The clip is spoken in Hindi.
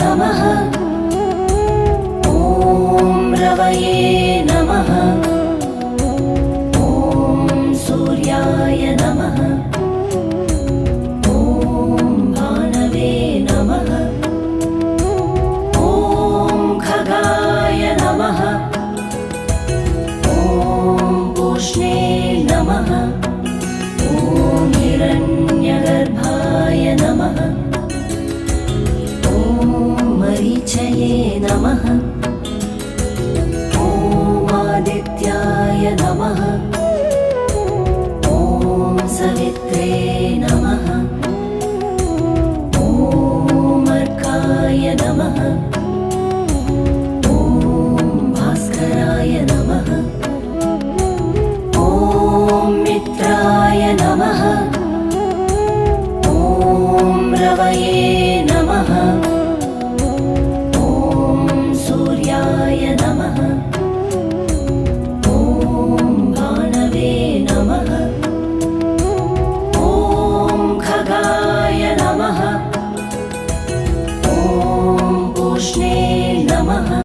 नमः। ॐ रवये नमः। ॐ सूर्याय नमः। ॐ भानवे नमः। ॐ खगाय नमः। ॐ पूष्णे नमः। ॐ हिरण्यगर्भाय नमः। ॐ मरीचये नमः। ॐ आदित्याय नमः। ॐ सवित्रे नमः। ॐ अर्काय नमः। ॐ भास्कराय नमः। ॐ मित्राय नमः। ॐ रवये नमः। ॐ सूर्याय नमः। ॐ भानवे नमः। ॐ खगाय नमः। ॐ पूष्णे नमः।